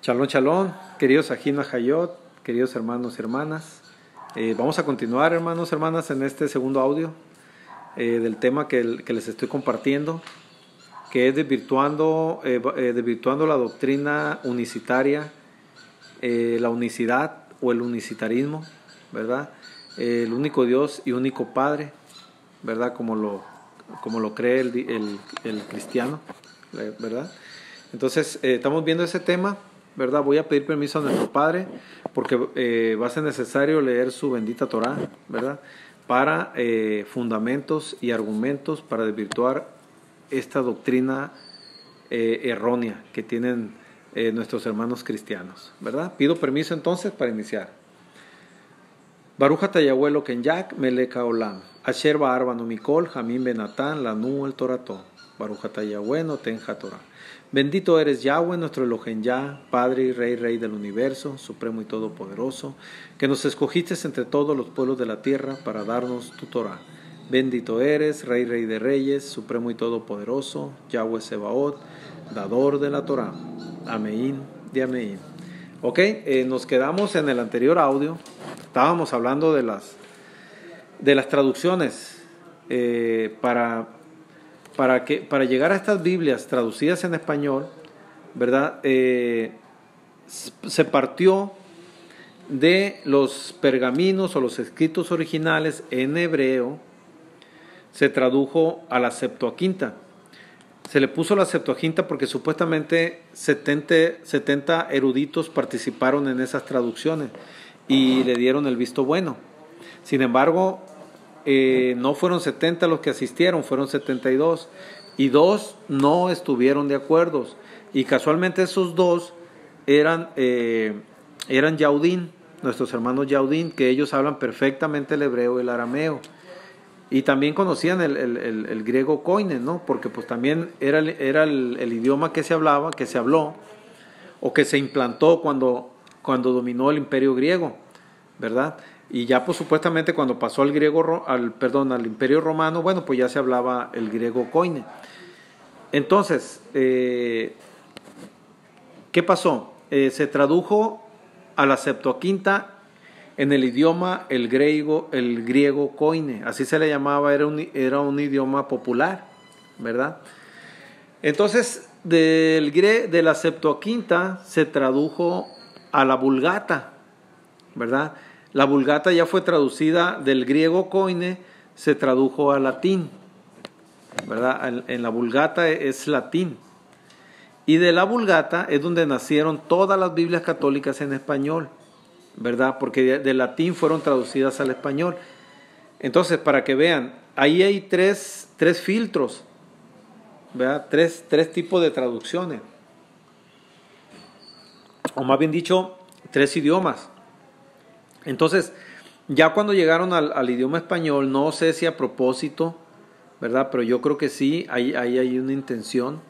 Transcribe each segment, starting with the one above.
Shalom, shalom, queridos Ajino Hayot, queridos hermanos y hermanas. Vamos a continuar, hermanos y hermanas, en este segundo audio del tema que les estoy compartiendo, que es desvirtuando la doctrina unicitaria, la unicidad o el unicitarismo, ¿verdad? El único Dios y único Padre, ¿verdad? Como lo cree el cristiano, ¿verdad? Entonces, estamos viendo ese tema, ¿verdad? Voy a pedir permiso a nuestro Padre porque va a ser necesario leer su bendita Torá, ¿verdad? Para fundamentos y argumentos para desvirtuar esta doctrina errónea que tienen nuestros hermanos cristianos, ¿verdad? Pido permiso entonces para iniciar. Baruch atah Yahweh Elokein Yak melech haolam, asher ba'ar banu mikol, hamim benatán lanu el torato. Baruch atah Yahweh noten haTorah. Bendito eres Yahweh, nuestro Eloheim Yah, Padre y Rey del universo, supremo y todopoderoso, que nos escogiste entre todos los pueblos de la tierra para darnos tu Torah. Bendito eres, Rey de reyes, supremo y todopoderoso, Yahweh Sebaot, dador de la Torah. Amén de amén. Ok, nos quedamos en el anterior audio. Estábamos hablando de las traducciones para llegar a estas Biblias traducidas en español, ¿verdad? Se partió de los pergaminos o los escritos originales en hebreo, se tradujo a la Septuaginta. Se le puso la Septuaginta porque supuestamente 70 eruditos participaron en esas traducciones y le dieron el visto bueno. Sin embargo, no fueron 70 los que asistieron, fueron 72, y 2 no estuvieron de acuerdo, y casualmente esos 2 eran Yaudín, nuestros hermanos Yaudín, que ellos hablan perfectamente el hebreo y el arameo, y también conocían el griego koine, ¿no? Porque pues también era el idioma que se habló, o que se implantó cuando dominó el imperio griego, ¿verdad? Y ya pues supuestamente cuando pasó al imperio romano, bueno, pues ya se hablaba el griego koine. Entonces, ¿qué pasó? Se tradujo a la Septuaginta en el idioma el griego koine, así se le llamaba, era un idioma popular, ¿verdad? Entonces, de la Septuaginta se tradujo a la Vulgata, ¿verdad? La Vulgata ya fue traducida del griego koine, se tradujo al latín, ¿verdad? En la Vulgata es latín. Y de la Vulgata es donde nacieron todas las Biblias católicas en español, ¿verdad? Porque del latín fueron traducidas al español. Entonces, para que vean, ahí hay tres filtros, ¿verdad? Tres tipos de traducciones. O más bien dicho, 3 idiomas. Entonces, ya cuando llegaron al idioma español, no sé si a propósito, ¿verdad? Pero yo creo que sí, ahí hay una intención,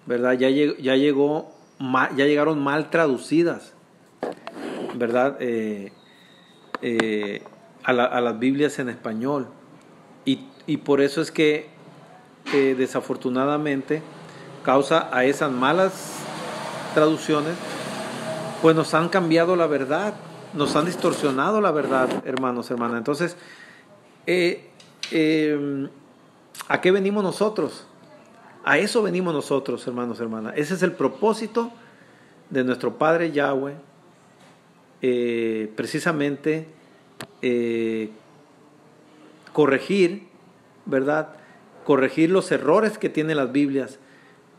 ¿verdad? Ya llegaron mal traducidas, ¿verdad? A las Biblias en español. Y por eso es que desafortunadamente, causa a esas malas traducciones, pues nos han cambiado la verdad. Nos han distorsionado la verdad, hermanos, hermanas. Entonces, ¿a qué venimos nosotros? A eso venimos nosotros, hermanos, hermanas. Ese es el propósito de nuestro Padre Yahweh, precisamente corregir, ¿verdad? Corregir los errores que tienen las Biblias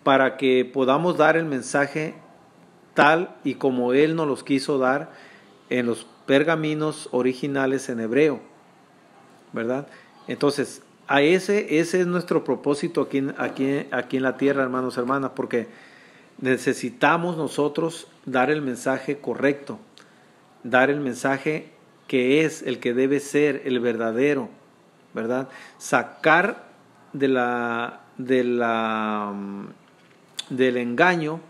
para que podamos dar el mensaje tal y como Él nos los quiso dar en los pergaminos originales en hebreo, ¿verdad? Entonces, ese es nuestro propósito aquí en la tierra, hermanos, hermanas, porque necesitamos nosotros dar el mensaje correcto, dar el mensaje que es el que debe ser el verdadero, ¿verdad? Sacar del engaño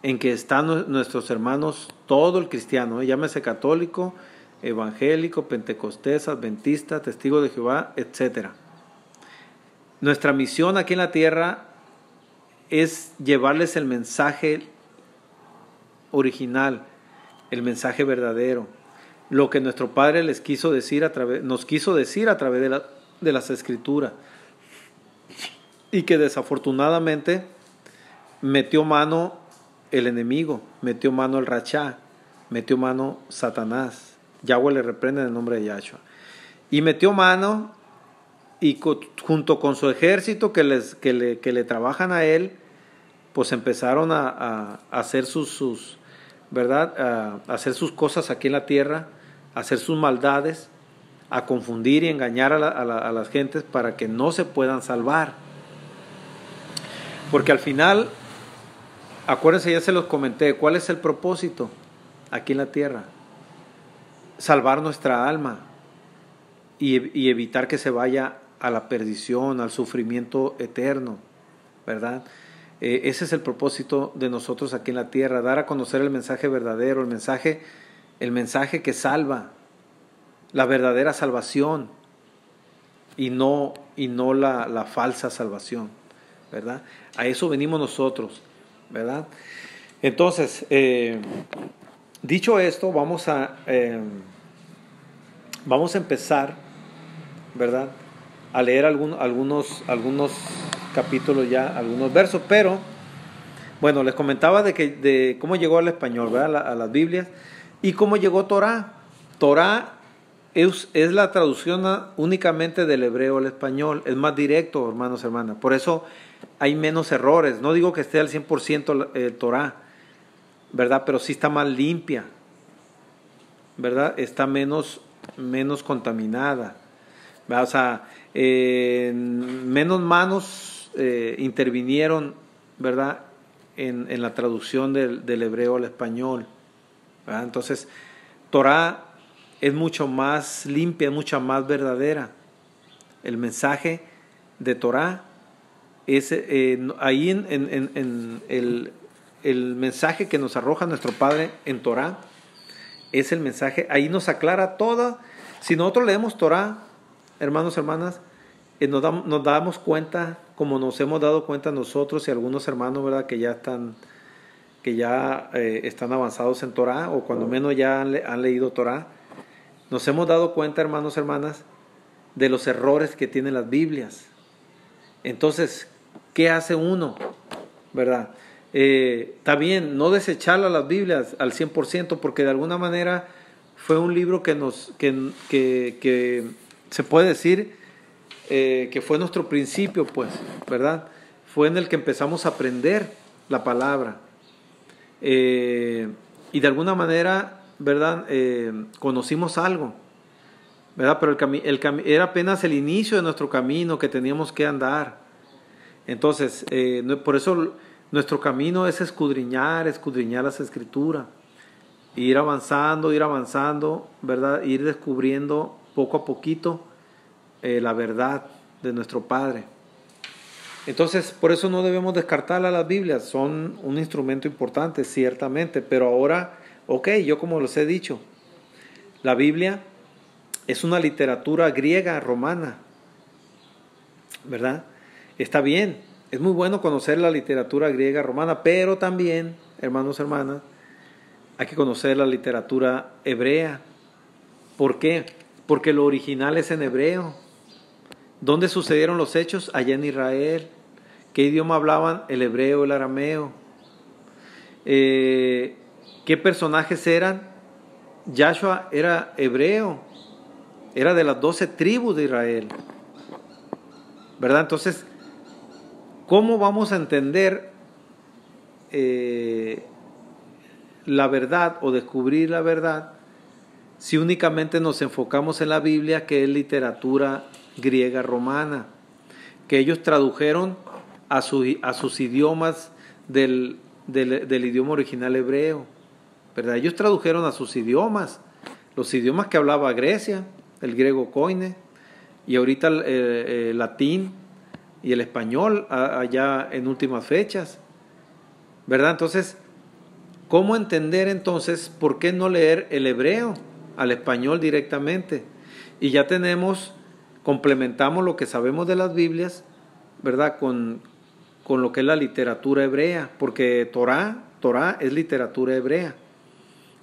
en que están nuestros hermanos, todo el cristiano, llámese católico, evangélico, pentecostés, adventista, testigo de Jehová, etc. Nuestra misión aquí en la tierra es llevarles el mensaje original, el mensaje verdadero, lo que nuestro Padre nos quiso decir a través de las Escrituras, y que desafortunadamente metió mano el enemigo, metió mano el Rachá, metió mano Satanás. Yahweh le reprende en el nombre de Yahshua. Y metió mano, y junto con su ejército que le trabajan a él, pues empezaron a hacer ¿verdad? A hacer sus cosas aquí en la tierra, a hacer sus maldades, a confundir y engañar a las gentes para que no se puedan salvar. Porque al final, acuérdense, ya se los comenté, ¿cuál es el propósito aquí en la tierra? Salvar nuestra alma y evitar que se vaya a la perdición, al sufrimiento eterno, ¿verdad? Ese es el propósito de nosotros aquí en la tierra, dar a conocer el mensaje verdadero, el mensaje que salva, la verdadera salvación, y no la falsa salvación, ¿verdad? A eso venimos nosotros, ¿verdad? Entonces, dicho esto, vamos a empezar, ¿verdad?, a leer algunos capítulos ya, algunos versos, pero bueno, les comentaba de cómo llegó al español, ¿verdad?, a las Biblias, y cómo llegó Torah. Torah es la traducción únicamente del hebreo al español, es más directo, hermanos, hermanas, por eso hay menos errores. No digo que esté al 100% Torah, ¿verdad?, pero sí está más limpia, ¿verdad?, está menos contaminada, ¿verdad? O sea, menos manos intervinieron, ¿verdad?, en la traducción del hebreo al español, ¿verdad? Entonces, Torah es mucho más limpia, mucho más verdadera. El mensaje de Torah es ahí en el mensaje que nos arroja nuestro Padre en Torah, es el mensaje, ahí nos aclara todo. Si nosotros leemos Torah, hermanos, hermanas, nos damos cuenta, como nos hemos dado cuenta nosotros y algunos hermanos, ¿verdad?, que ya están avanzados en Torah, o cuando menos ya han leído Torah, nos hemos dado cuenta, hermanos, hermanas, de los errores que tienen las Biblias. Entonces, ¿qué hace uno? ¿Verdad? Está bien, no desechar las Biblias al 100%, porque de alguna manera fue un libro que se puede decir que fue nuestro principio, pues, ¿verdad? Fue en el que empezamos a aprender la palabra. Y de alguna manera, ¿verdad?, conocimos algo, ¿verdad? Pero era apenas el inicio de nuestro camino que teníamos que andar. Entonces, por eso nuestro camino es escudriñar las Escrituras, ir avanzando, ¿verdad?, ir descubriendo poco a poquito la verdad de nuestro Padre. Entonces, por eso no debemos descartar a las Biblias, son un instrumento importante, ciertamente, pero ahora, yo como les he dicho, la Biblia es una literatura griega, romana, ¿verdad? Está bien, es muy bueno conocer la literatura griega, romana, pero también, hermanos, hermanas, hay que conocer la literatura hebrea. ¿Por qué? Porque lo original es en hebreo. ¿Dónde sucedieron los hechos? Allá en Israel. ¿Qué idioma hablaban? El hebreo, el arameo. ¿Qué personajes eran? Yahshua era hebreo, era de las 12 tribus de Israel, ¿verdad? Entonces, ¿cómo vamos a entender la verdad o descubrir la verdad si únicamente nos enfocamos en la Biblia, que es literatura griega romana, que ellos tradujeron a sus idiomas del idioma original hebreo, ¿verdad? Ellos tradujeron a sus idiomas, los idiomas que hablaba Grecia, el griego koine, y ahorita el latín y el español allá en últimas fechas, ¿verdad? Entonces, ¿cómo entender entonces por qué no leer el hebreo al español directamente? Y ya complementamos lo que sabemos de las Biblias, ¿verdad?, con con lo que es la literatura hebrea, porque Torá es literatura hebrea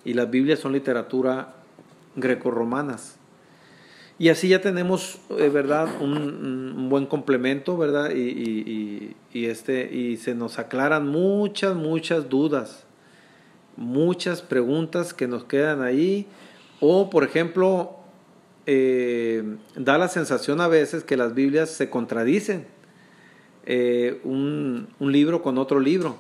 y las Biblias son literatura grecorromanas. Y así ya tenemos, ¿verdad?, un buen complemento, ¿verdad? Y se nos aclaran muchas dudas, muchas preguntas que nos quedan ahí. O, por ejemplo, da la sensación a veces que las Biblias se contradicen, un libro con otro libro,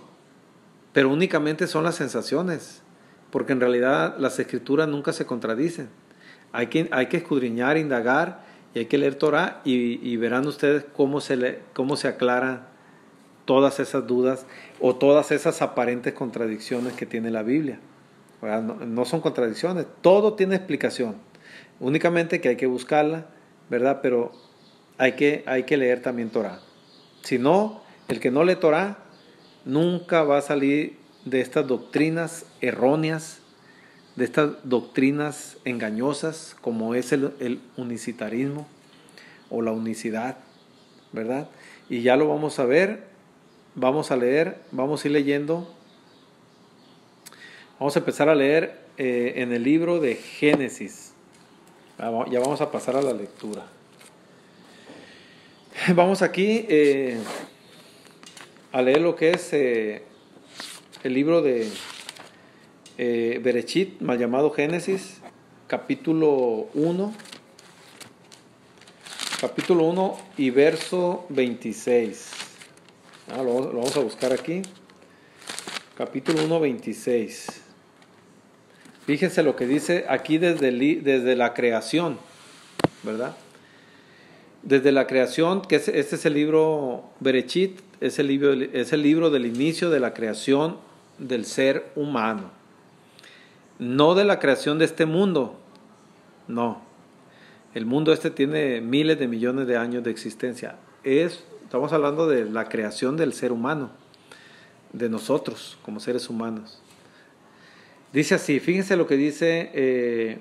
pero únicamente son las sensaciones, porque en realidad las escrituras nunca se contradicen. Hay que escudriñar, indagar, y hay que leer Torah, y verán ustedes cómo se aclaran todas esas dudas o todas esas aparentes contradicciones que tiene la Biblia. No son contradicciones, todo tiene explicación, únicamente que hay que buscarla, ¿verdad? Pero hay que leer también Torah. Si no, el que no lee Torah nunca va a salir de estas doctrinas erróneas, de estas doctrinas engañosas, como es el unicitarismo o la unicidad, ¿verdad? Y ya lo vamos a ver, vamos a leer, vamos a ir leyendo. Vamos a empezar a leer en el libro de Génesis. Ya vamos a pasar a la lectura. Vamos aquí a leer lo que es el libro de Bereshit, mal llamado Génesis, capítulo 1 y verso 26. Lo vamos a buscar aquí. Capítulo 1, 26. Fíjense lo que dice aquí desde la creación, ¿verdad? Desde la creación, que este es el libro Bereshit, es el libro del inicio de la creación del ser humano. No de la creación de este mundo, no. El mundo tiene miles de millones de años de existencia. Estamos hablando de la creación del ser humano, de nosotros como seres humanos. Dice así, fíjense lo que dice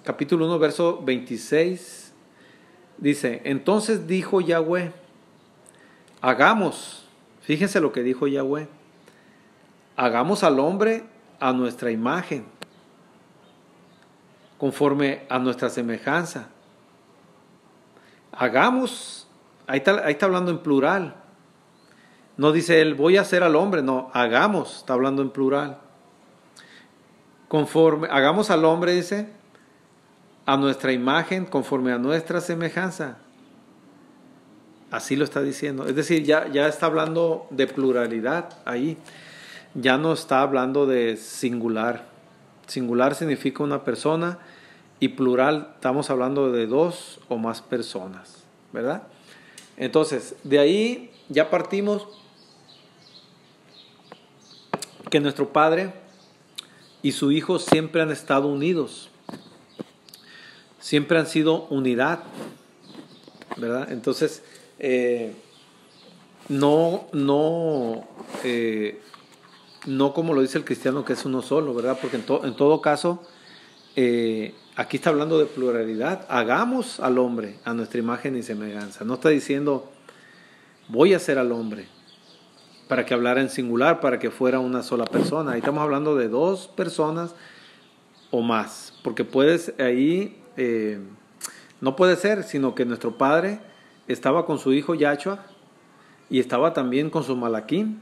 capítulo 1, verso 26. Dice, entonces dijo Yahweh, fíjense lo que dijo Yahweh, hagamos al hombre a nuestra imagen, conforme a nuestra semejanza. Hagamos, ahí está hablando en plural. No dice él, voy a hacer al hombre, no, hagamos, está hablando en plural. Hagamos al hombre, dice, a nuestra imagen, conforme a nuestra semejanza. Así lo está diciendo. Es decir, ya está hablando de pluralidad ahí. Ya no está hablando de singular. Singular significa una persona y plural estamos hablando de dos o más personas, ¿verdad? Entonces, de ahí ya partimos que nuestro Padre y su Hijo siempre han estado unidos. Siempre han sido unidad, ¿verdad? Entonces, no como lo dice el cristiano, que es uno solo, ¿verdad? Porque en todo caso, aquí está hablando de pluralidad. Hagamos al hombre a nuestra imagen y semejanza. No está diciendo, voy a hacer al hombre, para que hablara en singular, para que fuera una sola persona. Ahí estamos hablando de dos personas o más, porque no puede ser, sino que nuestro Padre estaba con su Hijo Yahshua y estaba también con su Malaquín,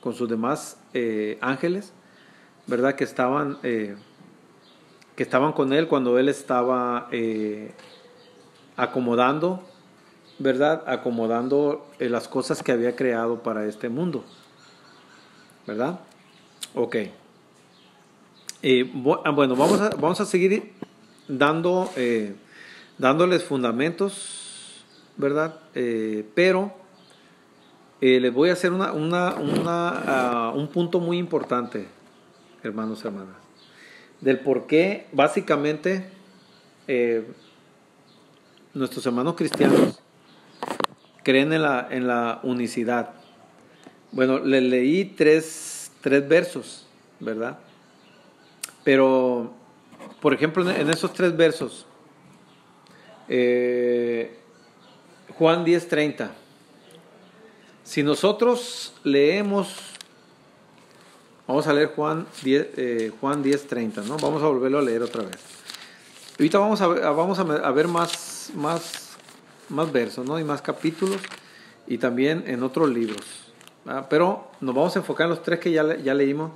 con sus demás ángeles, ¿verdad? Que estaban con él cuando él estaba acomodando, ¿verdad? Acomodando las cosas que había creado para este mundo, ¿verdad? Ok. Bueno, vamos a seguir dándoles fundamentos, ¿verdad? Pero les voy a hacer un punto muy importante, hermanos y hermanas, del por qué básicamente nuestros hermanos cristianos creen en la unicidad. Bueno, les leí tres versos, ¿verdad? Pero, por ejemplo, en esos 3 versos, Juan 10:30, si nosotros leemos, vamos a leer Juan 10:30, ¿no? Vamos a volverlo a leer otra vez. Ahorita vamos a ver más versos, ¿no? Y más capítulos, y también en otros libros, ¿verdad? Pero nos vamos a enfocar en los 3 que ya leímos,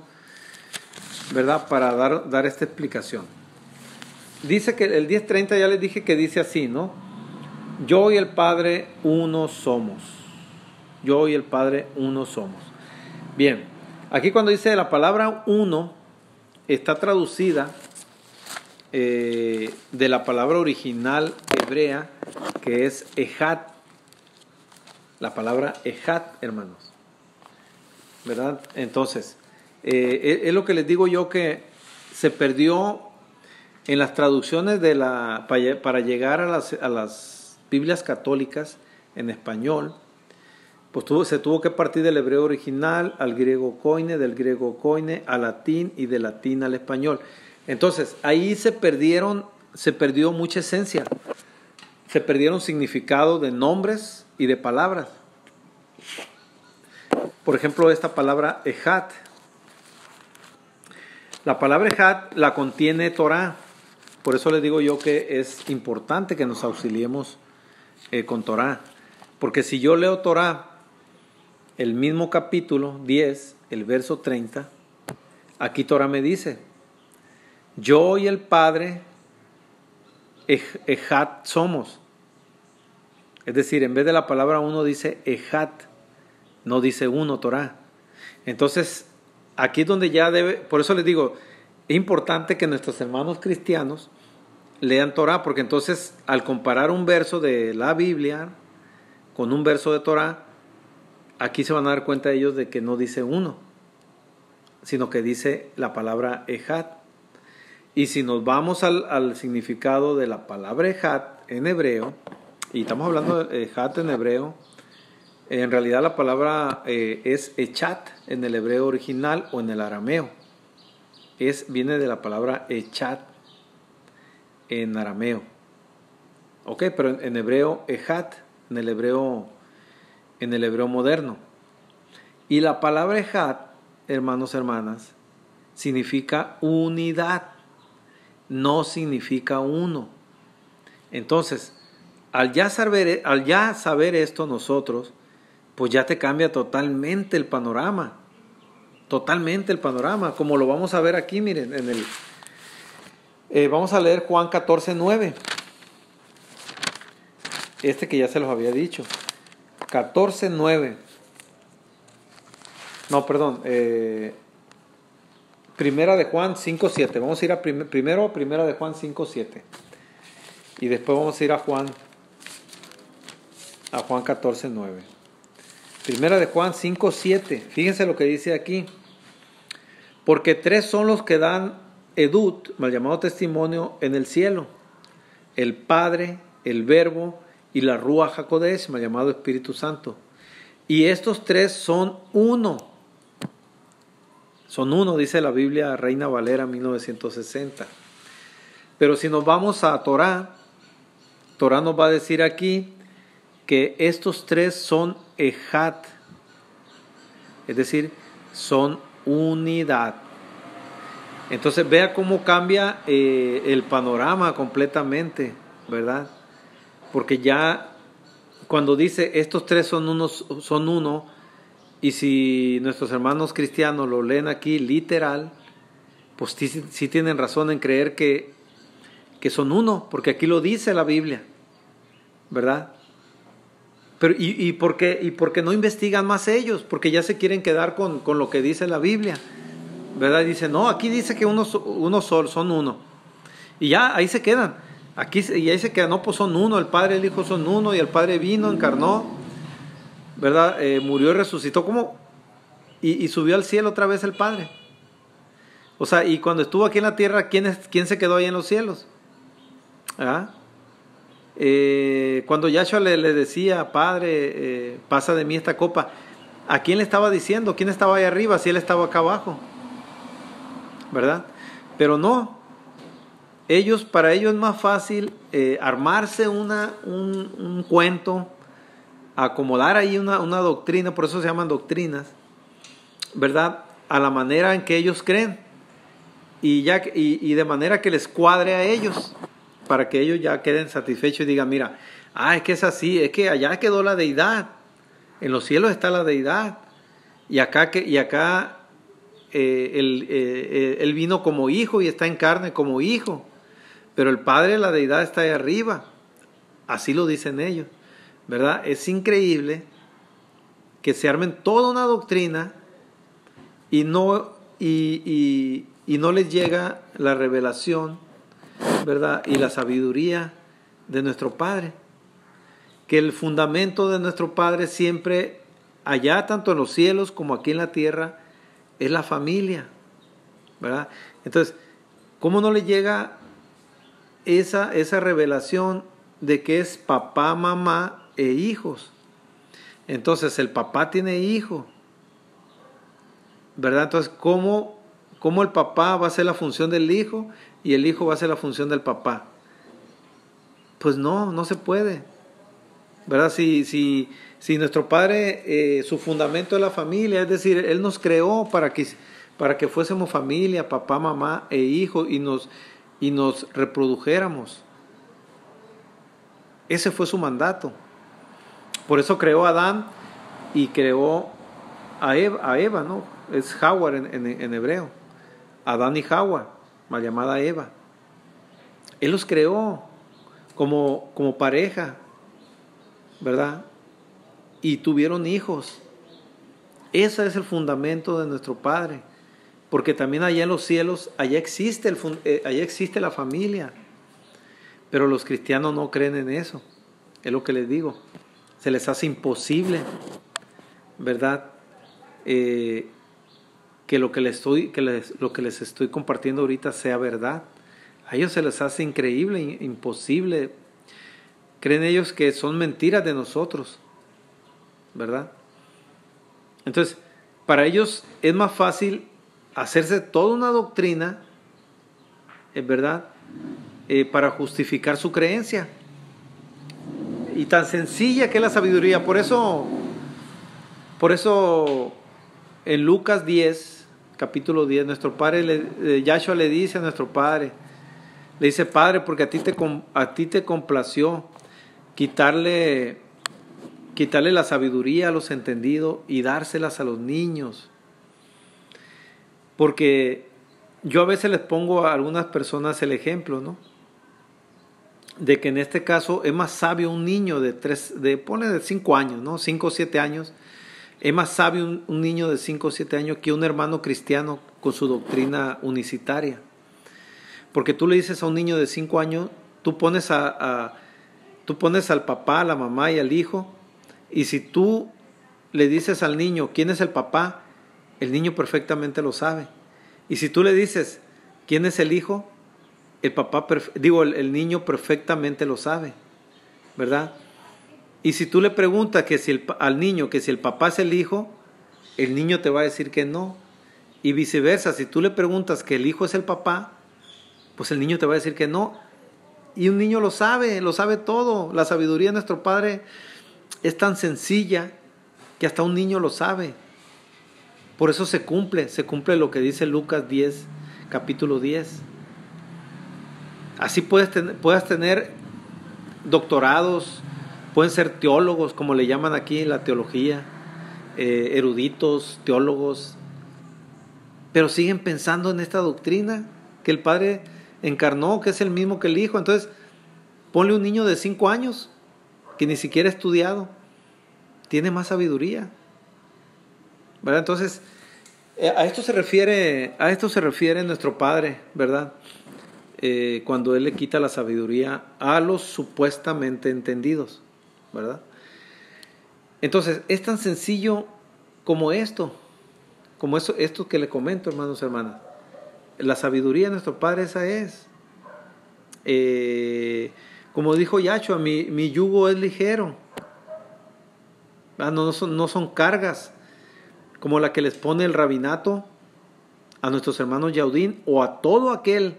¿verdad? Para dar esta explicación. Dice que el 10:30 ya les dije que dice así, ¿no? Yo y el Padre uno somos. Yo y el Padre uno somos. Bien, aquí cuando dice la palabra uno, está traducida de la palabra original hebrea, que es ejad. La palabra ejad, hermanos, ¿verdad? Entonces, es lo que les digo yo, que se perdió en las traducciones para llegar a las Biblias católicas en español. Pues se tuvo que partir del hebreo original al griego koine, del griego koine al latín y del latín al español. Entonces, ahí se perdió mucha esencia. Se perdieron significado de nombres y de palabras. Por ejemplo, esta palabra ejad. La palabra ejad la contiene Torah. Por eso les digo yo que es importante que nos auxiliemos con Torah. Porque si yo leo Torah, el mismo capítulo 10, el verso 30, aquí Torah me dice, yo y el Padre ejad somos. Es decir, en vez de la palabra uno dice ejad, no dice uno Torah. Entonces, aquí es donde ya por eso les digo, es importante que nuestros hermanos cristianos lean Torah, porque entonces al comparar un verso de la Biblia con un verso de Torah, aquí se van a dar cuenta ellos de que no dice uno, sino que dice la palabra ejad. Y si nos vamos al significado de la palabra ejad en hebreo, y estamos hablando de ejad en hebreo, en realidad la palabra es echat en el hebreo original o en el arameo. Viene de la palabra echat en arameo. Ok, pero en hebreo ejad, en el hebreo moderno. Y la palabra ejad, hermanos, hermanas, significa unidad, no significa uno. Entonces, al ya saber esto nosotros, pues ya te cambia totalmente el panorama. Totalmente el panorama, como lo vamos a ver aquí, miren, vamos a leer Juan 14:9. Que ya se los había dicho. 14:9. No, perdón. Primera de Juan 5:7. Vamos a ir primero a Primera de Juan 5:7. Y después vamos a ir a Juan 14:9. Primera de Juan 5:7. Fíjense lo que dice aquí. Porque 3 son los que dan edut, mal llamado testimonio, en el cielo: el Padre, el Verbo y la Ruach HaKodesh, mal llamado Espíritu Santo. Y estos 3 son uno. Son uno, dice la Biblia Reina Valera 1960. Pero si nos vamos a Torah nos va a decir aquí que estos 3 son ejad, es decir, son unidad. Entonces vea cómo cambia el panorama completamente, ¿verdad? Porque ya cuando dice estos 3 son uno, y si nuestros hermanos cristianos lo leen aquí literal, pues sí tienen razón en creer que son uno, porque aquí lo dice la Biblia, ¿verdad? Pero ¿y por qué no investigan más ellos? Porque ya se quieren quedar con lo que dice la Biblia, ¿verdad? Dice, no, aquí dice que uno solo, son uno. Y ya ahí se quedan. Y ahí se quedan, no, pues son uno, el Padre y el Hijo son uno, y el Padre vino, encarnó, ¿verdad? Murió y resucitó, ¿cómo? Y subió al cielo otra vez el Padre. O sea, y cuando estuvo aquí en la tierra, ¿quién se quedó ahí en los cielos? ¿Ah? Cuando Yahshua le decía, Padre, pasa de mí esta copa, ¿a quién le estaba diciendo? ¿Quién estaba ahí arriba si él estaba acá abajo? ¿Verdad? Pero no, para ellos es más fácil armarse un cuento, acomodar ahí una doctrina, por eso se llaman doctrinas, ¿verdad? A la manera en que ellos creen y de manera que les cuadre a ellos, para que ellos ya queden satisfechos y digan, mira, es que es así, es que allá quedó la deidad, en los cielos está la deidad, y acá él vino como hijo y está en carne como hijo, pero el Padre, la deidad, está ahí arriba. Así lo dicen ellos, ¿verdad? Es increíble que se armen toda una doctrina y no les llega la revelación, ¿verdad? Y la sabiduría de nuestro Padre. Que el fundamento de nuestro Padre siempre, allá tanto en los cielos como aquí en la tierra, es la familia, ¿verdad? Entonces, ¿cómo no le llega esa revelación de que es papá, mamá e hijos? Entonces, el papá tiene hijo, ¿verdad? Entonces, ¿cómo el papá va a hacer la función del hijo y el hijo va a hacer la función del papá? Pues no se puede, ¿verdad? Si nuestro Padre, su fundamento es la familia, es decir, Él nos creó para que fuésemos familia, papá, mamá e hijo, y nos reprodujéramos. Ese fue su mandato. Por eso creó a Adán y creó a Eva, ¿no? Es Hawa en hebreo. Adán y Hawa, mal llamada Eva. Él los creó como pareja, ¿verdad? Y tuvieron hijos. Ese es el fundamento de nuestro Padre. Porque también allá en los cielos, allá existe la familia. Pero los cristianos no creen en eso. Es lo que les digo. Se les hace imposible, ¿verdad? Que lo que les estoy compartiendo ahorita sea verdad. A ellos se les hace increíble, imposible. Creen ellos que son mentiras de nosotros, ¿verdad? Entonces, para ellos es más fácil hacerse toda una doctrina, ¿verdad? Para justificar su creencia. Y tan sencilla que es la sabiduría. Por eso en Lucas 10, capítulo 10, nuestro Padre, Yahshua le dice a nuestro Padre, le dice, Padre, porque a ti te complació quitarle la sabiduría a los entendidos y dárselas a los niños. Porque yo a veces les pongo a algunas personas el ejemplo, ¿no? De que en este caso es más sabio un niño ponle de 5 años, ¿no? 5 o 7 años. Es más sabio un niño de 5 o 7 años que un hermano cristiano con su doctrina unicitaria. Porque tú le dices a un niño de 5 años, tú pones al papá, a la mamá y al hijo, y si tú le dices al niño quién es el papá, el niño perfectamente lo sabe. Y si tú le dices quién es el hijo, el niño perfectamente lo sabe, ¿verdad? Y si tú le preguntas al niño que si el papá es el hijo, el niño te va a decir que no. Y viceversa, si tú le preguntas que el hijo es el papá, pues el niño te va a decir que no. Y un niño lo sabe todo. La sabiduría de nuestro Padre es tan sencilla que hasta un niño lo sabe. Por eso se cumple lo que dice Lucas 10, capítulo 10. Así puedes tener doctorados, pueden ser teólogos, como le llaman aquí en la teología, eruditos, teólogos, pero siguen pensando en esta doctrina que el Padre encarnó, que es el mismo que el Hijo. Entonces, ponle un niño de 5 años que ni siquiera ha estudiado, tiene más sabiduría, ¿verdad? Entonces, a esto se refiere nuestro Padre, ¿verdad? Cuando Él le quita la sabiduría a los supuestamente entendidos, ¿verdad? Entonces, es tan sencillo como esto que le comento, hermanos y hermanas. La sabiduría de nuestro Padre, esa es. Como dijo Yahshua, mi yugo es ligero. No son cargas como la que les pone el rabinato a nuestros hermanos Yaudín o a todo aquel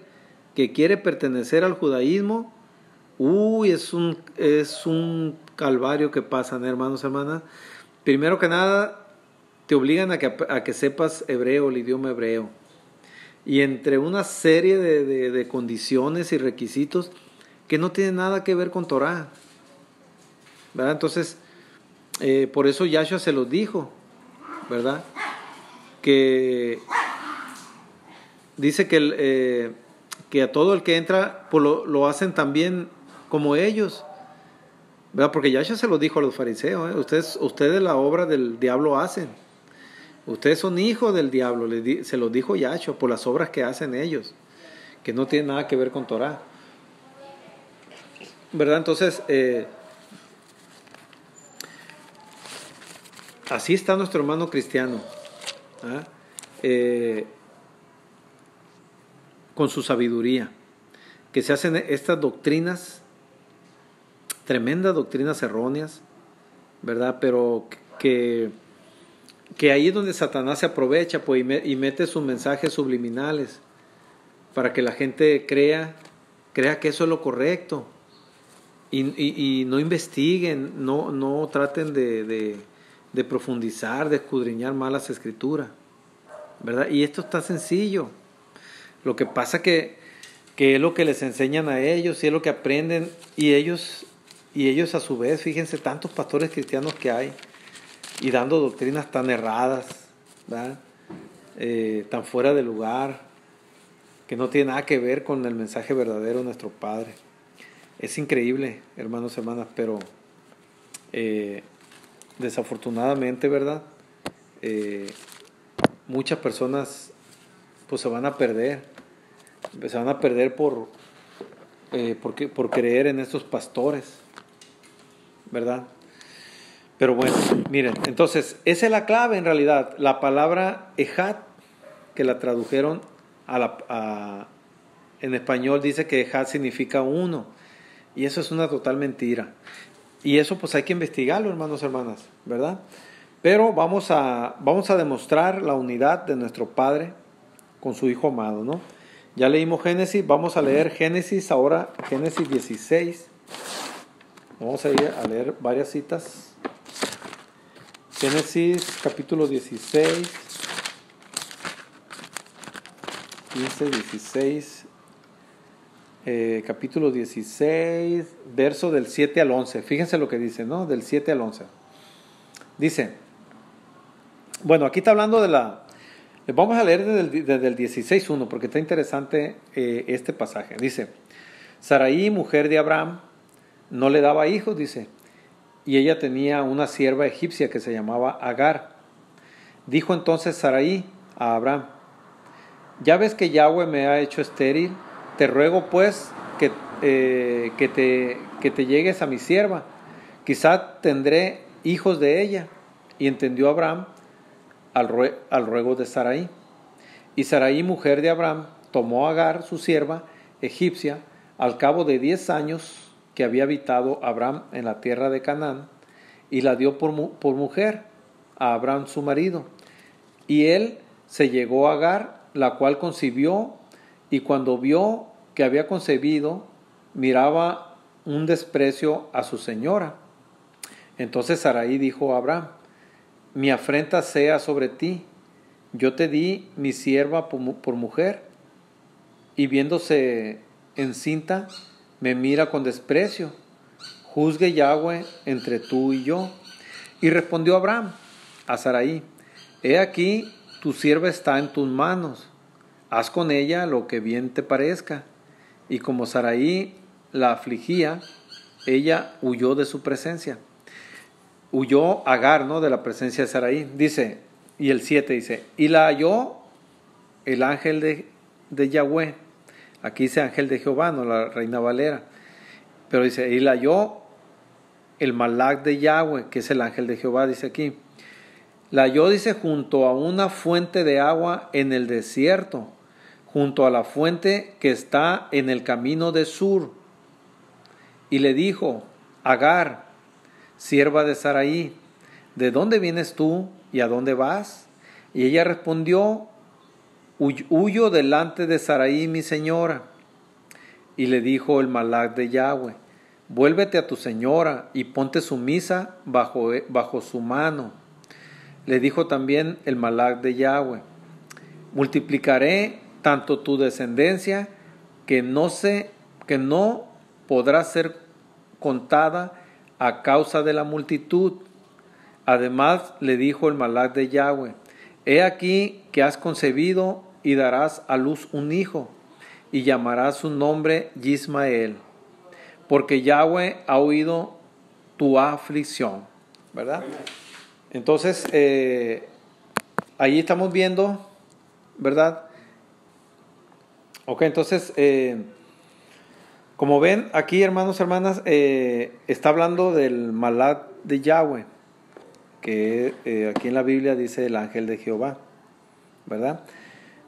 que quiere pertenecer al judaísmo. Es un calvario que pasan, hermanos, hermanas. Primero que nada, te obligan a que sepas hebreo, el idioma hebreo. Y entre una serie de condiciones y requisitos que no tienen nada que ver con Torah, ¿verdad? Entonces, por eso Yahshua se los dijo, ¿verdad? Que dice que a todo el que entra, pues lo hacen también como ellos, ¿verdad? Porque Yahshua se los dijo a los fariseos, ustedes la obra del diablo hacen. Ustedes son hijos del diablo, se los dijo Yahshua por las obras que hacen ellos, que no tienen nada que ver con Torah, ¿verdad? Entonces, así está nuestro hermano cristiano, con su sabiduría, que se hacen estas doctrinas, tremendas doctrinas erróneas, ¿verdad? Pero que ahí es donde Satanás se aprovecha, pues, y mete sus mensajes subliminales para que la gente crea que eso es lo correcto y no investiguen, no traten de profundizar, de escudriñar más las escrituras, ¿verdad? Y esto está sencillo. Lo que pasa que es lo que les enseñan a ellos y es lo que aprenden, y ellos a su vez, fíjense, tantos pastores cristianos que hay y dando doctrinas tan erradas, ¿verdad? Tan fuera de lugar, que no tiene nada que ver con el mensaje verdadero de nuestro Padre. Es increíble, hermanos, hermanas, pero desafortunadamente, ¿verdad? Muchas personas pues se van a perder por creer en estos pastores, ¿verdad? Pero bueno, miren, entonces, esa es la clave en realidad. La palabra ejad, que la tradujeron en español, dice que ejad significa uno. Y eso es una total mentira. Y eso pues hay que investigarlo, hermanos, hermanas, ¿verdad? Pero vamos a demostrar la unidad de nuestro Padre con su Hijo amado, ¿no? Ya leímos Génesis, vamos a leer Génesis ahora, Génesis 16. Vamos a ir a leer varias citas. Génesis capítulo 16, 15, 16, capítulo 16, verso del 7 al 11. Fíjense lo que dice, ¿no? Del 7 al 11. Dice, bueno, aquí está hablando vamos a leer desde el 16:1 porque está interesante este pasaje. Dice, Sarai, mujer de Abraham, no le daba hijos, dice, y ella tenía una sierva egipcia que se llamaba Agar. Dijo entonces Sarai a Abraham, ya ves que Yahweh me ha hecho estéril, te ruego pues que te llegues a mi sierva, quizá tendré hijos de ella. Y entendió Abraham al ruego de Sarai. Y Sarai, mujer de Abraham, tomó a Agar, su sierva egipcia, al cabo de 10 años que había habitado Abraham en la tierra de Canaán, y la dio por mujer a Abraham su marido. Y él se llegó a Agar, la cual concibió, y cuando vio que había concebido, miraba un desprecio a su señora. Entonces Sarai dijo a Abraham, mi afrenta sea sobre ti, yo te di mi sierva por mujer, y viéndose encinta, me mira con desprecio. Juzgue Yahweh entre tú y yo. Y respondió Abraham a Sarai, he aquí, tu sierva está en tus manos, haz con ella lo que bien te parezca. Y como Sarai la afligía, ella huyó de su presencia. Huyó Agar, ¿no?, de la presencia de Sarai. Dice, y el 7 dice, y la halló el ángel de Yahweh. Aquí dice ángel de Jehová, no la Reina Valera. Pero dice, y la halló el malach de Yahweh, que es el ángel de Jehová, dice aquí. La halló, dice, junto a una fuente de agua en el desierto, junto a la fuente que está en el camino de Sur. Y le dijo, Agar, sierva de Sarai, ¿de dónde vienes tú y a dónde vas? Y ella respondió, huyo delante de Sarai mi señora. Y le dijo el malach de Yahweh, vuélvete a tu señora y ponte sumisa bajo su mano. Le dijo también el Malach de Yahweh: multiplicaré tanto tu descendencia que no podrá ser contada a causa de la multitud. Además le dijo el Malach de Yahweh: he aquí que has concebido y darás a luz un hijo, y llamarás su nombre Yismael, porque Yahweh ha oído tu aflicción. ¿Verdad? Entonces, ahí estamos viendo, ¿verdad? Ok, entonces, como ven aquí, hermanos, hermanas, está hablando del Malach de Yahweh, que aquí en la Biblia dice el ángel de Jehová, ¿verdad?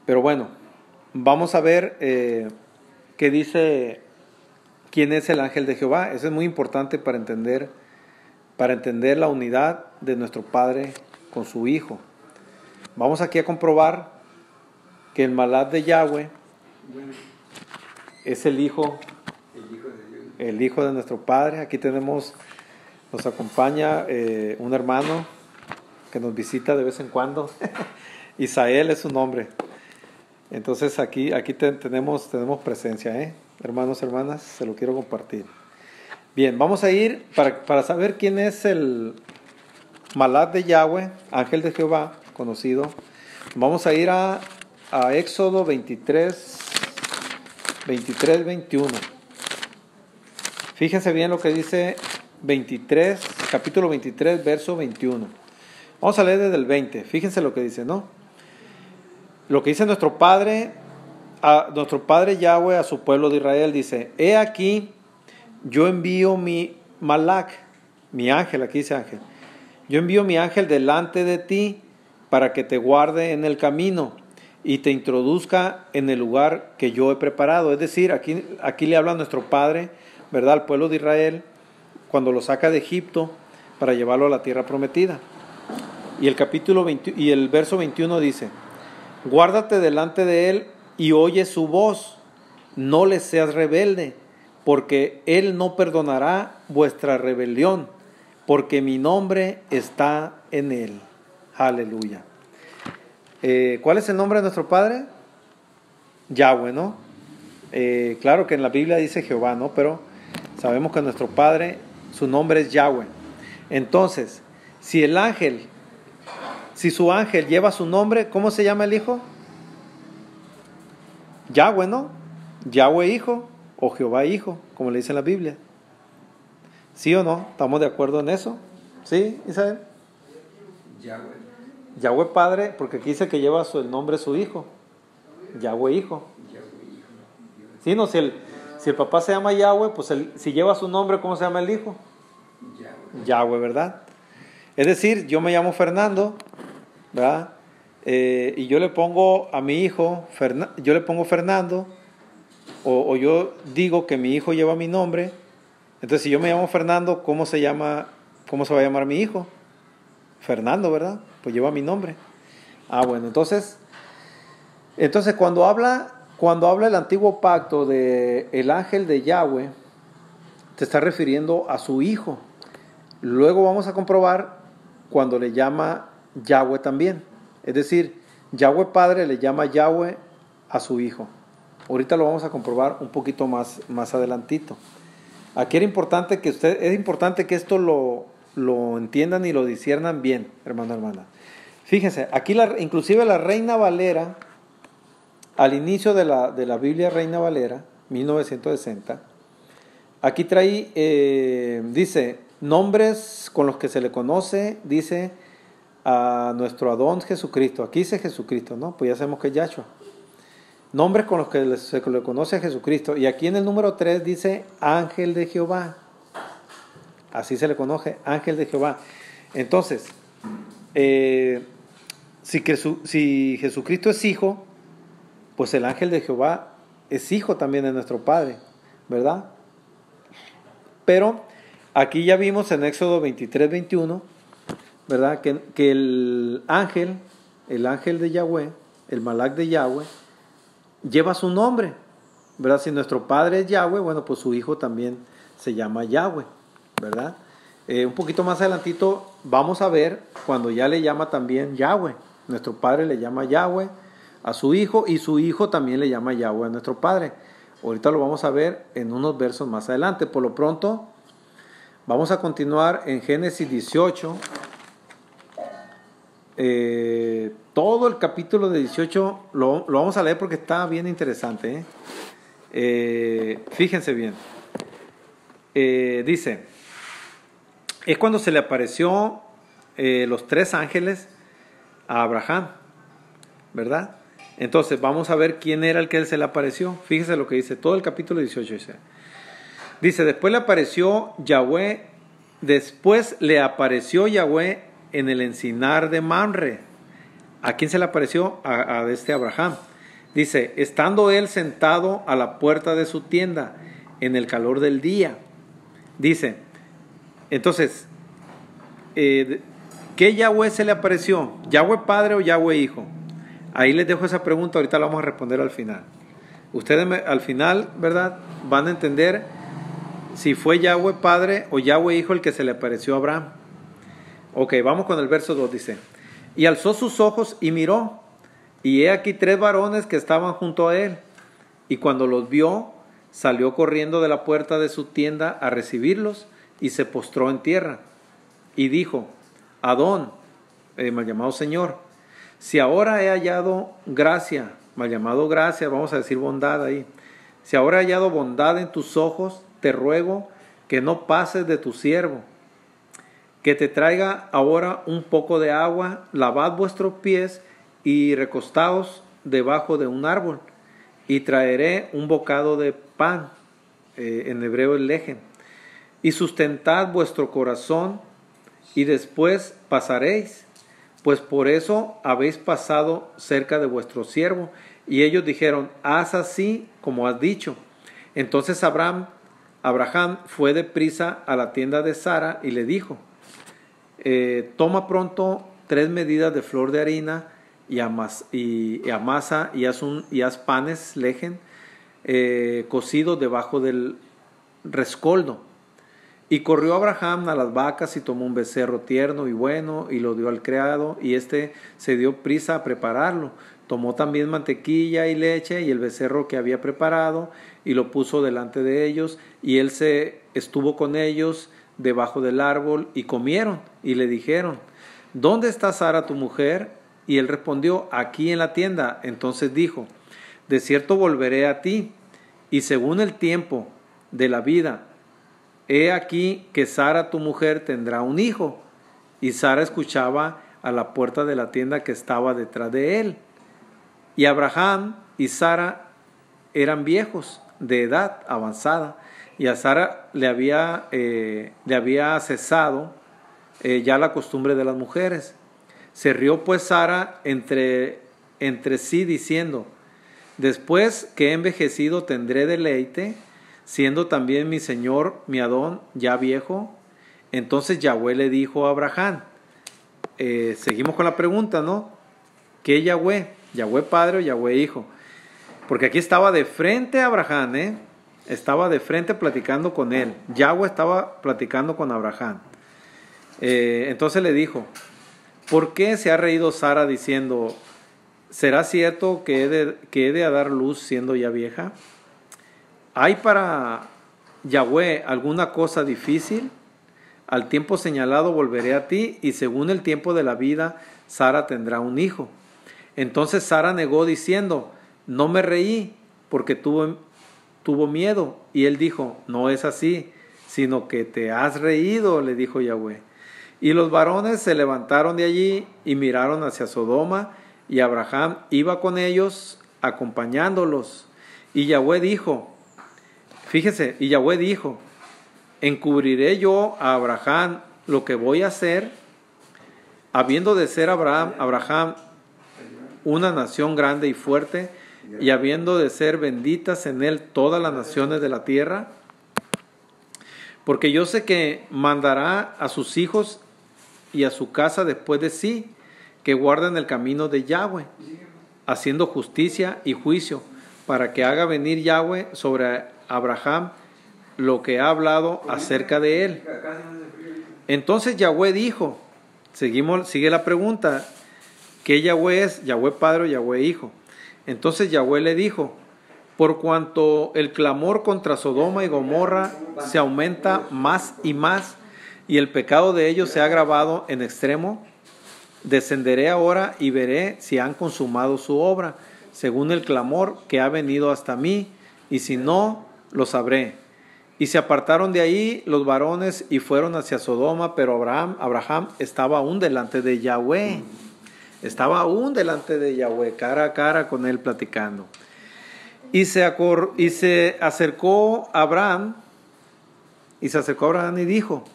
Pero bueno, vamos a ver qué dice, quién es el ángel de Jehová. Eso es muy importante para entender la unidad de nuestro Padre con su Hijo. Vamos aquí a comprobar que el Malach de Yahweh es el Hijo de nuestro Padre. Aquí nos acompaña un hermano que nos visita de vez en cuando. Isael es su nombre. Entonces aquí tenemos presencia, hermanos, hermanas, se lo quiero compartir. Bien, vamos a ir para saber quién es el Malach de Yahweh, ángel de Jehová, conocido. Vamos a ir a Éxodo 23, 21. Fíjense bien lo que dice capítulo 23, verso 21. Vamos a leer desde el 20. Fíjense lo que dice, ¿no? Lo que dice nuestro Padre Yahweh a su pueblo de Israel, dice: he aquí, yo envío mi Malach, mi ángel, aquí dice ángel. Yo envío mi ángel delante de ti para que te guarde en el camino y te introduzca en el lugar que yo he preparado. Es decir, aquí le habla a nuestro Padre, ¿verdad?, al pueblo de Israel, cuando lo saca de Egipto para llevarlo a la tierra prometida. Y el verso 21 dice: guárdate delante de él y oye su voz, no le seas rebelde, porque él no perdonará vuestra rebelión, porque mi nombre está en él. Aleluya. ¿Cuál es el nombre de nuestro Padre? Yahweh, ¿no? Claro que en la Biblia dice Jehová, ¿no? Pero sabemos que nuestro Padre, su nombre es Yahweh. Entonces, si su ángel lleva su nombre, ¿cómo se llama el hijo? Yahweh, ¿no? Yahweh hijo o Jehová hijo, como le dice en la Biblia. ¿Sí o no? ¿Estamos de acuerdo en eso? ¿Sí, Isabel? Yahweh Padre, porque aquí dice que lleva el nombre de su hijo. Yahweh hijo. ¿Sí, no? Si el papá se llama Yahweh, pues si lleva su nombre, ¿cómo se llama el hijo? Yahweh, ¿verdad? Es decir, yo me llamo Fernando, ¿verdad? Y yo le pongo a mi hijo, yo le pongo Fernando, o yo digo que mi hijo lleva mi nombre. Entonces, si yo me llamo Fernando, ¿cómo se va a llamar mi hijo? Fernando, ¿verdad? Pues lleva mi nombre. Bueno, entonces cuando habla el antiguo pacto de el ángel de Yahweh, te está refiriendo a su hijo. Luego vamos a comprobar cuando le llama Yahweh también. Es decir, Yahweh Padre le llama Yahweh a su hijo. Ahorita lo vamos a comprobar un poquito más adelantito. Aquí es importante que esto lo entiendan y lo disciernan bien, hermano, hermana. Fíjense, aquí inclusive la Reina Valera, al inicio de la Biblia Reina Valera, 1960, aquí dice, nombres con los que se le conoce, dice a nuestro Adón Jesucristo. Aquí dice Jesucristo, ¿no? Pues ya sabemos que es Yahshua. Nombres con los que se le conoce a Jesucristo. Y aquí en el número 3 dice ángel de Jehová. Así se le conoce, ángel de Jehová. Entonces, si Jesucristo es hijo, pues el ángel de Jehová es hijo también de nuestro Padre, ¿verdad? Pero aquí ya vimos en Éxodo 23, 21, ¿verdad? Que el ángel de Yahweh, el Malach de Yahweh, lleva su nombre, ¿verdad? Si nuestro Padre es Yahweh, bueno, pues su hijo también se llama Yahweh, ¿verdad? Un poquito más adelantito vamos a ver cuando ya le llama también Yahweh. Nuestro Padre le llama Yahweh a su Hijo y su Hijo también le llama Yahweh a nuestro Padre. Ahorita lo vamos a ver en unos versos más adelante. Por lo pronto, vamos a continuar en Génesis 18. Todo el capítulo de 18 lo vamos a leer porque está bien interesante. Fíjense bien. Dice, es cuando se le apareció los 3 ángeles a Abraham, ¿verdad? Entonces vamos a ver quién era el que se le apareció. Fíjense lo que dice todo el capítulo 18. Dice, después le apareció Yahweh en el encinar de Mamre. ¿A quién se le apareció? A Abraham. Dice, estando él sentado a la puerta de su tienda en el calor del día. Dice, entonces, ¿qué Yahweh se le apareció? ¿Yahweh Padre o Yahweh Hijo? Ahí les dejo esa pregunta, ahorita la vamos a responder al final. Ustedes al final, ¿verdad?, van a entender si fue Yahweh Padre o Yahweh Hijo el que se le apareció a Abraham. Ok, vamos con el verso 2, dice, y alzó sus ojos y miró, y he aquí 3 varones que estaban junto a él, y cuando los vio, salió corriendo de la puerta de su tienda a recibirlos, y se postró en tierra, y dijo, Adón, mal llamado Señor, si ahora he hallado gracia, mal llamado gracia, vamos a decir bondad ahí, si ahora he hallado bondad en tus ojos, te ruego que no pases de tu siervo, que te traiga ahora un poco de agua, lavad vuestros pies y recostaos debajo de un árbol, y traeré un bocado de pan, en hebreo el lejem, y sustentad vuestro corazón, y después pasaréis, pues por eso habéis pasado cerca de vuestro siervo. Y ellos dijeron, haz así como has dicho. Entonces Abraham fue deprisa a la tienda de Sara y le dijo, toma pronto 3 medidas de flor de harina y amasa y haz panes lejem cocidos debajo del rescoldo. Y corrió Abraham a las vacas y tomó un becerro tierno y bueno y lo dio al criado, y éste se dio prisa a prepararlo. Tomó también mantequilla y leche y el becerro que había preparado y lo puso delante de ellos, y él se estuvo con ellos debajo del árbol y comieron, y le dijeron, ¿dónde está Sara tu mujer? Y él respondió, aquí en la tienda. Entonces dijo, de cierto volveré a ti, y según el tiempo de la vida, he aquí que Sara tu mujer tendrá un hijo. Y Sara escuchaba a la puerta de la tienda que estaba detrás de él. Y Abraham y Sara eran viejos, de edad avanzada, y a Sara le había cesado ya la costumbre de las mujeres. Se rió pues Sara entre sí diciendo, después que he envejecido tendré deleite, siendo también mi señor, mi Adón, ya viejo. Entonces Yahweh le dijo a Abraham, seguimos con la pregunta, ¿no? ¿Qué Yahweh? ¿Yahweh Padre o Yahweh Hijo? Porque aquí estaba de frente a Abraham, estaba de frente platicando con él. Yahweh estaba platicando con Abraham. Entonces le dijo, ¿por qué se ha reído Sara diciendo, ¿será cierto que he de dar luz siendo ya vieja? ¿Hay para Yahweh alguna cosa difícil? Al tiempo señalado volveré a ti, y según el tiempo de la vida, Sara tendrá un hijo. Entonces Sara negó diciendo, no me reí, porque tuvo miedo. Y él dijo, no es así, sino que te has reído, le dijo Yahweh. Y los varones se levantaron de allí y miraron hacia Sodoma, y Abraham iba con ellos, acompañándolos. Y Yahweh dijo, fíjese, y Yahweh dijo, encubriré yo a Abraham lo que voy a hacer, habiendo de ser Abraham una nación grande y fuerte, y habiendo de ser benditas en él todas las naciones de la tierra, porque yo sé que mandará a sus hijos y a su casa después de sí, que guarden el camino de Yahweh, haciendo justicia y juicio, para que haga venir Yahweh sobre Abraham lo que ha hablado acerca de él. Entonces Yahweh dijo, sigue la pregunta, ¿qué Yahweh es? Yahweh Padre o Yahweh Hijo. Entonces Yahweh le dijo, por cuanto el clamor contra Sodoma y Gomorra se aumenta más y más, y el pecado de ellos se ha agravado en extremo, descenderé ahora y veré si han consumado su obra, según el clamor que ha venido hasta mí, y si no, lo sabré. Y se apartaron de ahí los varones y fueron hacia Sodoma, pero Abraham estaba aún delante de Yahweh. Estaba aún delante de Yahweh, cara a cara con él platicando. Y se acercó a Abraham, y dijo,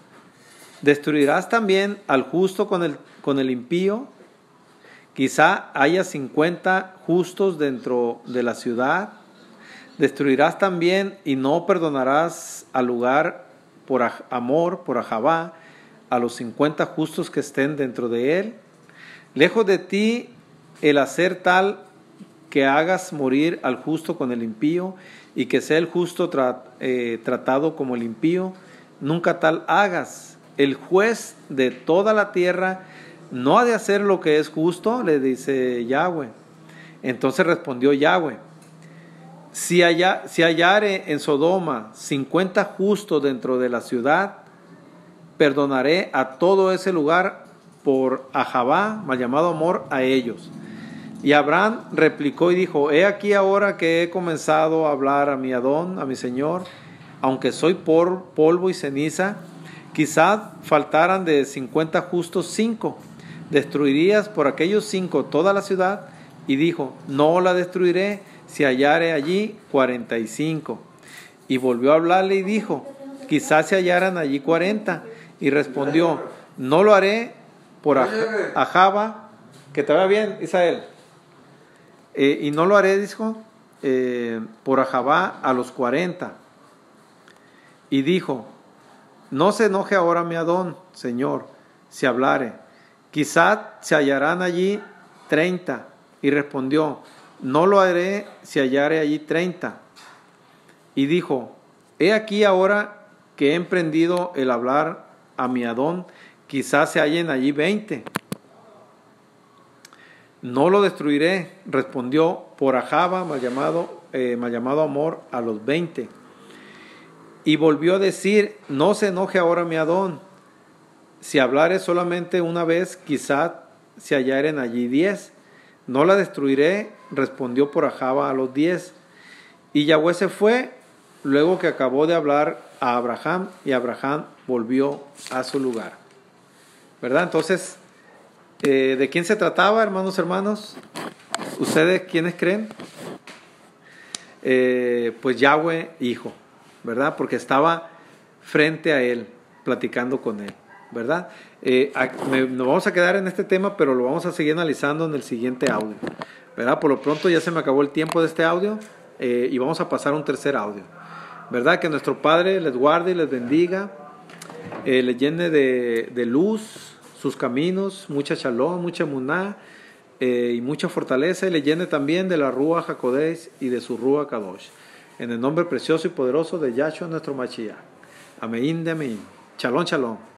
¿destruirás también al justo con el impío? Quizá haya 50 justos dentro de la ciudad. ¿Destruirás también y no perdonarás al lugar por amor, por Ahabá, a los 50 justos que estén dentro de él? Lejos de ti el hacer tal que hagas morir al justo con el impío y que sea el justo tratado como el impío, nunca tal hagas. El juez de toda la tierra no ha de hacer lo que es justo, le dice Yahweh. Entonces respondió Yahweh, si hallare en Sodoma 50 justos dentro de la ciudad, perdonaré a todo ese lugar por Ahabá, mal llamado amor, a ellos. Y Abraham replicó y dijo, he aquí ahora que he comenzado a hablar a mi Adón, a mi Señor, aunque soy polvo y ceniza, quizá faltaran de 50 justos 5. ¿Destruirías por aquellos 5 toda la ciudad? Y dijo, no la destruiré si hallare allí 45. Y volvió a hablarle y dijo, quizás se hallaran allí 40. Y respondió, no lo haré por Ahabá, que te vaya bien, Isael. Y no lo haré, dijo, por Ahabá a los 40. Y dijo, no se enoje ahora mi Adón, Señor, si hablare. Quizás se hallarán allí 30. Y respondió, no lo haré si hallare allí 30. Y dijo, he aquí ahora que he emprendido el hablar a mi Adón, quizás se hallen allí 20. No lo destruiré, respondió, por Ahabá, mal llamado amor, a los 20. Y volvió a decir, no se enoje ahora mi Adón, si hablare solamente una vez, quizás se hallaren allí 10. No la destruiré, respondió por Ahabá a los 10. Y Yahweh se fue, luego que acabó de hablar a Abraham, y Abraham volvió a su lugar. ¿Verdad? Entonces, ¿de quién se trataba, hermanos? ¿Ustedes quiénes creen? Pues Yahweh Hijo, ¿verdad? Porque estaba frente a él, platicando con él, ¿verdad? Nos vamos a quedar en este tema, pero lo vamos a seguir analizando en el siguiente audio, ¿verdad? Por lo pronto ya se me acabó el tiempo de este audio y vamos a pasar a un tercer audio, ¿verdad? Que nuestro Padre les guarde y les bendiga, les llene de luz sus caminos, mucha shalom, mucha emuná y mucha fortaleza, y les llene también de la Ruach HaKodesh y de su Ruach Kadosh. En el nombre precioso y poderoso de Yahshua nuestro Mashiach. Amén de amén. Shalom, shalom.